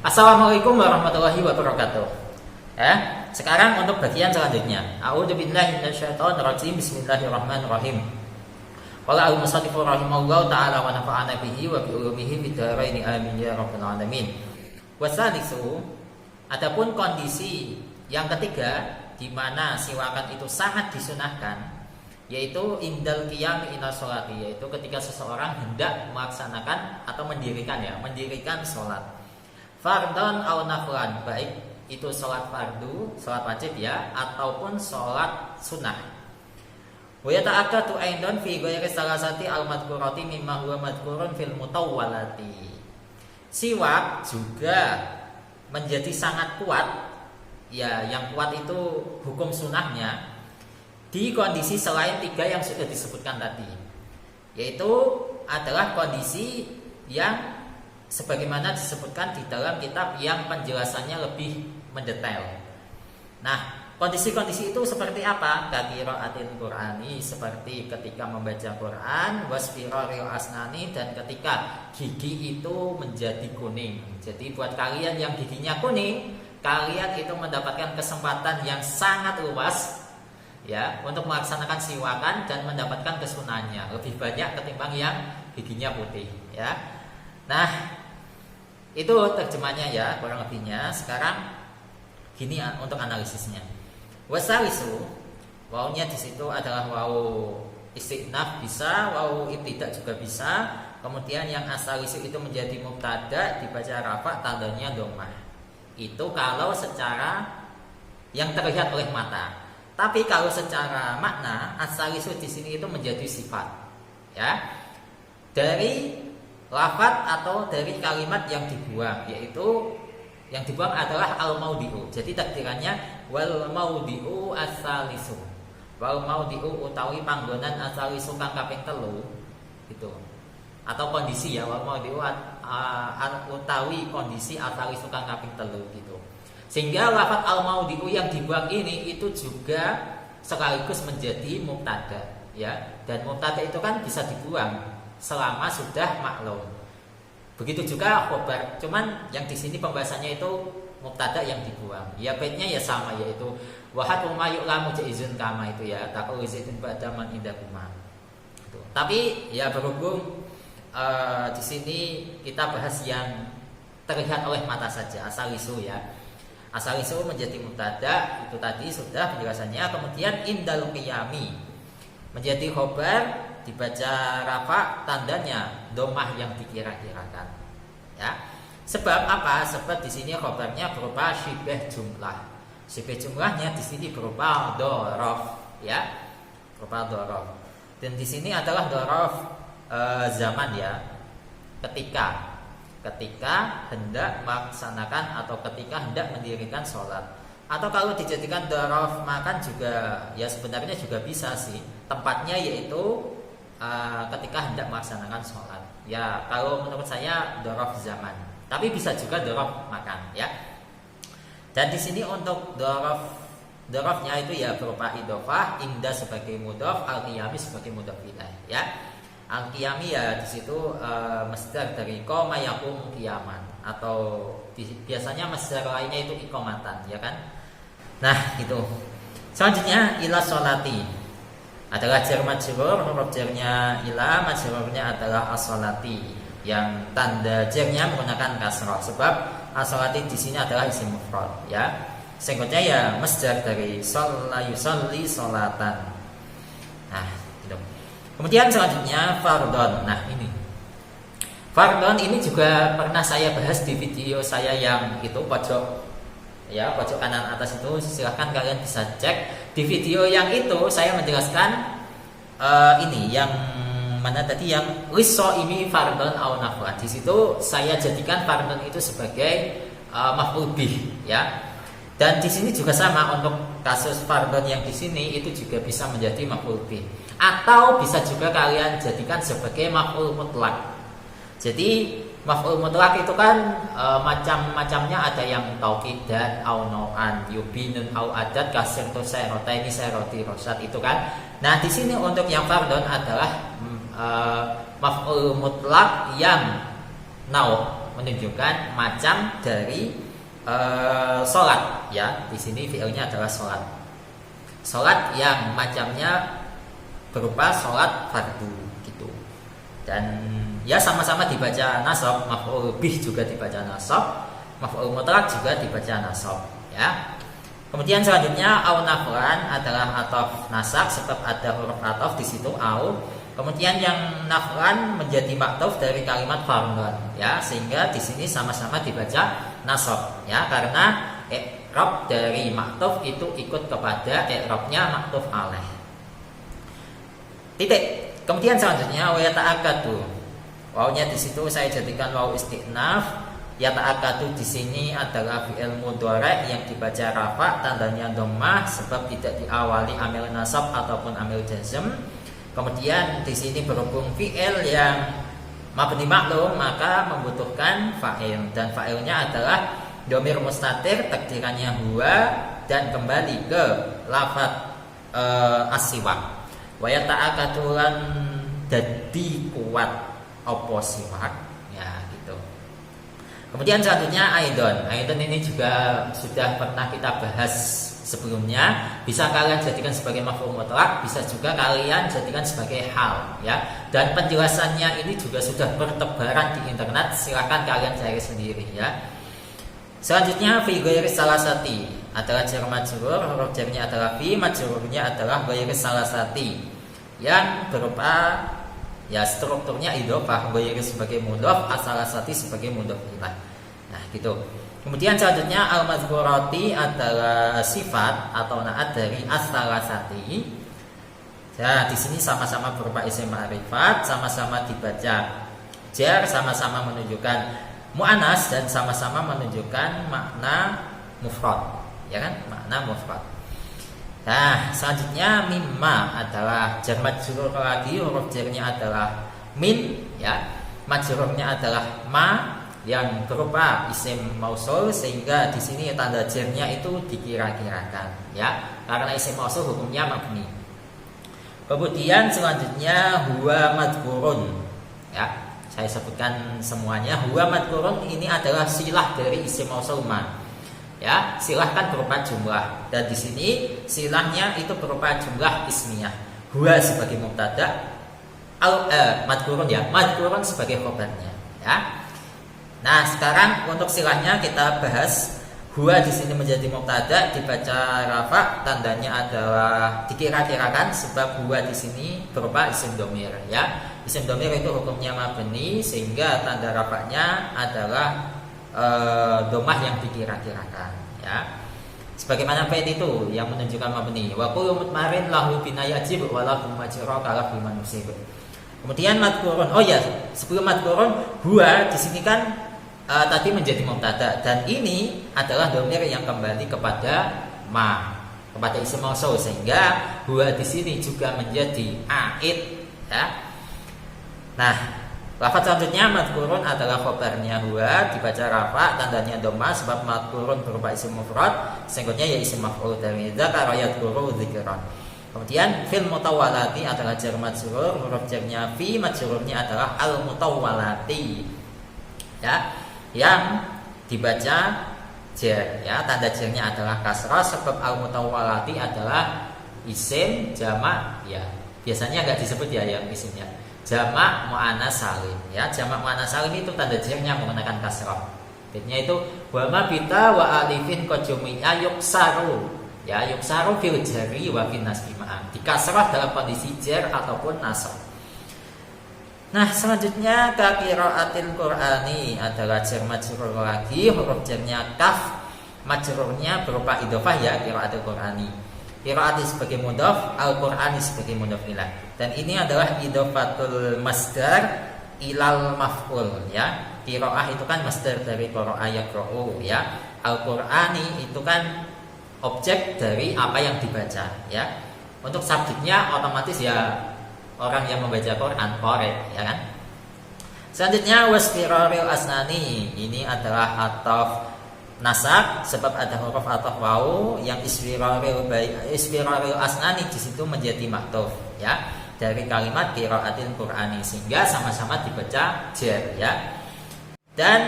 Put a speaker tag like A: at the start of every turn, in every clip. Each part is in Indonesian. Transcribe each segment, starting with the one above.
A: Assalamualaikum warahmatullahi wabarakatuh. Sekarang untuk bagian selanjutnya. A'udzubillahi minasyaitonirrajim. Bismillahirrahmanirrahim. Qala al-musannifu rahimahullahu taala wa nafa'ana bihi wa bi ulumihi fid dharain amin ya rabbal alamin. Wasalisu, adapun kondisi yang ketiga di mana siwakan itu sangat disunahkan, yaitu indal qiyam ila sholati, yaitu ketika seseorang hendak melaksanakan atau mendirikan sholat fardhon aw naflan, baik itu sholat fardu, sholat wajib ya, ataupun sholat sunnah. Wa yata'akkadu aidan fi ghairi salasati al-madhkurati mimma huwa madhkurun fil mutawwalati. Siwak juga menjadi sangat kuat ya, yang kuat itu hukum sunnahnya di kondisi selain tiga yang sudah disebutkan tadi, yaitu adalah kondisi yang sebagaimana disebutkan di dalam kitab yang penjelasannya lebih mendetail. Nah, kondisi-kondisi itu seperti apa? Qiraatil Qur'ani, seperti ketika membaca Quran, wasfiraril asnani, dan ketika gigi itu menjadi kuning. Jadi buat kalian yang giginya kuning, kalian itu mendapatkan kesempatan yang sangat luas ya untuk melaksanakan siwakan dan mendapatkan kesunahnya lebih banyak ketimbang yang giginya putih ya. Nah, itu terjemahnya ya, kurang lebihnya. Sekarang gini untuk analisisnya. Wasalisu, wawunya di situ adalah wawu istinaf bisa, wawu ibtidak juga bisa. Kemudian yang asalisu itu menjadi mubtada, dibaca rafa, tandanya dhammah. Itu kalau secara yang terlihat oleh mata. Tapi kalau secara makna, asalisu di sini itu menjadi sifat ya, dari lafaz atau dari kalimat yang dibuang, yaitu yang dibuang adalah al-maudi'u. Jadi takdirannya wal maudi'u asalisu. Wal maudi'u utawi panggonan asalisu kang kaping 3 gitu. Atau kondisi ya, wal maudi'u utawi kondisi asalisu kang kaping 3 gitu. Sehingga lafaz al-maudi'u yang dibuang ini itu juga sekaligus menjadi mubtada ya. Dan mubtada itu kan bisa dibuang selama sudah maklum. Begitu juga khobar. Cuman yang di sini pembahasannya itu mubtada yang dibuang. Ya baitnya ya sama, yaitu wahat ma yu'lamu jaizun kama itu ya. Taqul zaitun ba'daman indakuma. Tapi ya berhubung di sini kita bahas yang terlihat oleh mata saja, asalisu ya. Asalisu menjadi mubtada, itu tadi sudah penjelasannya. Kemudian indal qiyami menjadi khobar, dibaca rafa, tandanya dhammah yang dikira-kirakan ya. Sebab apa? Sebab di sini khobarnya berupa syibah jumlah. Syibah jumlahnya di sini berupa dhorof ya, berupa dhorof. Dan di sini adalah dhorof zaman ya, ketika hendak melaksanakan atau ketika hendak mendirikan sholat. Atau kalau dijadikan dhorof makan juga ya, sebenarnya juga bisa sih. Tempatnya yaitu ketika hendak melaksanakan sholat ya, kalau menurut saya dhorof zaman, tapi bisa juga dhorof makan ya. Dan di sini untuk dhorofnya itu ya berupa idhofah, inda sebagai mudhof, al-qiyami sebagai mudhof ilaih ya. Al-qiyami ya di situ masdar dari qoma yaqumu qiyaman, atau biasanya masdar lainnya itu iqamatan ya kan. Nah, itu. Selanjutnya ila sholati adalah jar majrur, huruf jarnya ila, majrurnya adalah as-sholati, yang tanda jarnya menggunakan kasrah sebab as-sholati di sini adalah isim mufrad ya. Singkatnya ya masdar dari shalla yusalli sholatan. Nah, gitu. Kemudian selanjutnya fardhon. Nah, ini fardhon ini juga pernah saya bahas di video saya yang itu pojok ya, pojok kanan atas itu. Silahkan kalian bisa cek di video yang itu. Saya menjelaskan ini yang mana tadi, yang liso ini fardhon au naflan. Di situ saya jadikan fardhon itu sebagai maf'ul bih ya. Dan di sini juga sama, untuk kasus fardhon yang di sini itu juga bisa menjadi maf'ul bih, atau bisa juga kalian jadikan sebagai maf'ul mutlak. Jadi maf'ul mutlak itu kan macam-macamnya, ada yang tauqidan au nau'an, yubinun au adat, kasir tu sayrotaini sayroti rosat itu kan. Nah, di sini untuk yang fardhon adalah maf'ul mutlak yang nau menunjukkan macam dari sholat ya. Di sini fi'ilnya adalah sholat. Sholat yang macamnya berupa sholat fardu gitu. Dan ya sama-sama dibaca nasab, maf'ul bih juga dibaca nasab, maf'ul mutlaq juga dibaca nasab ya. Kemudian selanjutnya au naflan adalah ataf nasab sebab ada huruf ataf di situ au. Kemudian yang naflan menjadi maktuf dari kalimat fardhon ya, sehingga di sini sama-sama dibaca nasab ya, karena i'rab dari maktuf itu ikut kepada i'rabnya maktuf alaih. Titik. Kemudian selanjutnya wa yata'akkadu. Wawnya di situ saya jadikan waw istinaf. Yata'akkadu di sini adalah fi'il mudhari' yang dibaca rafa, tandanya dhammah sebab tidak diawali amil nasab ataupun amil jazm. Kemudian di sini berhubung fi'il yang mabni maklum maka membutuhkan fa'il, dan fa'ilnya adalah dhamir mustatir takdirannya huwa dan kembali ke lafadz as-siwak. Wa yata'akkadu lan dadi kuat apa siwak ya gitu. Kemudian selanjutnya aidon. Aidon ini juga sudah pernah kita bahas sebelumnya. Bisa kalian jadikan sebagai maf'ul mutlaq, bisa juga kalian jadikan sebagai hal ya. Dan penjelasannya ini juga sudah bertebaran di internet, silakan kalian cari sendiri ya. Selanjutnya fi ghairi salasati adalah jar majrur, huruf jarnya adalah fi, majrurnya adalah ghairi salasati yang berupa ya strukturnya idhofah, ghairi sebagai mudhof, as-salasati sebagai mudhof ilaih. Nah, gitu. Kemudian selanjutnya al-mazkurati adalah sifat atau naat dari as-salasati. Ya, di sini sama-sama berupa isim ma'rifat, sama-sama dibaca jar, sama-sama menunjukkan mu'annas dan sama-sama menunjukkan makna mufrad, ya kan? Makna mufrad. Nah, selanjutnya mimma adalah jar majrur lagi, huruf jarnya adalah min, ya. Majrurnya adalah ma yang berupa isim mausul, sehingga di sini tanda jarnya itu dikira-kirakan, ya. Karena isim mausul hukumnya mabni. Kemudian selanjutnya huwa madhkurun, ya. Saya sebutkan semuanya. Huwa madhkurun ini adalah silah dari isim mausul ma. Ya, silah kan berupa jumlah, dan di sini silahnya itu berupa jumlah ismiyah. Huwa sebagai mubtada, madhkurun ya, madhkurun sebagai khobarnya, ya. Nah, sekarang untuk silahnya kita bahas. Huwa di sini menjadi mubtada, dibaca rafa, tandanya adalah dikira-kirakan sebab huwa di sini berupa isim dhamir, ya. Isim dhamir itu hukumnya mabni, sehingga tanda rafanya adalah dhammah yang dikira-kirakan, ya. Sebagaimana bait itu yang menunjukkan mabni. Wa kullu mutmarin lahu binayajib wa lahu majra kala fi manusib. Kemudian madhkurun. Oh ya, sebelum madhkurun, huwa di sini kan tadi menjadi mubtada, dan ini adalah dhamir yang kembali kepada ma, kepada isim mausul, sehingga huwa di sini juga menjadi aid, ya. Nah, lafaz selanjutnya madhkurun adalah khobarnya huwa, dibaca rafa, tandanya dhammah sebab madhkurun berupa isim mufrad, sehingga ya isim maf'ul dari dzakara yadhkuru dzikran. Kemudian fil mutawwalati adalah jar majrur, huruf jarnya fi, majrurnya adalah al mutawwalati, ya, yang dibaca jar, ya. Tanda jarnya adalah kasrah sebab al mutawwalati adalah isim jamak, ya. Biasanya enggak disebut ya yang isimnya jamak muannas salim, ya. Jamak muannas salim itu tanda jarnya menggunakan kasrah. Artinya itu wa ma bita wa alifin qajumi'a yuksaru, ya, yuksaru fil jari wa fin nasbi ma'an, dikasrah dalam kondisi jar ataupun nasab. Nah, selanjutnya ka qiraatil Qur'ani adalah jar majrur lagi, huruf jarnya kaf, majrurnya berupa idhofah, ya, qiraatil Qur'ani. Qiraat sebagai mudhaf, al-Qur'ani sebagai mudhaf ilaih. Dan ini adalah idhofatul masdar ilal maf'ul, ya. Qiraah itu kan masdar dari qara'a yaqra'u, ya. Al-Qur'ani itu kan objek dari apa yang dibaca, ya. Untuk subjeknya otomatis ya orang yang membaca Quran, qari, ya kan. Selanjutnya wasfiraril asnani, ini adalah ataf nasab sebab ada huruf ataf wawu yang isfiraril asnani di situ menjadi maktuf, ya, dari kalimat qiraatil Qur'ani, sehingga sama-sama dibaca jar, ya. Dan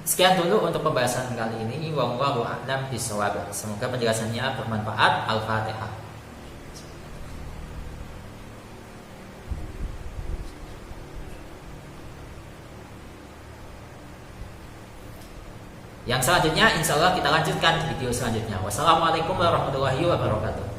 A: sekian dulu untuk pembahasan kali ini. Wallahu a'lam bishawab. Semoga penjelasannya bermanfaat. Al-Fatihah. Yang selanjutnya insya Allah kita lanjutkan di video selanjutnya. Wassalamualaikum warahmatullahi wabarakatuh.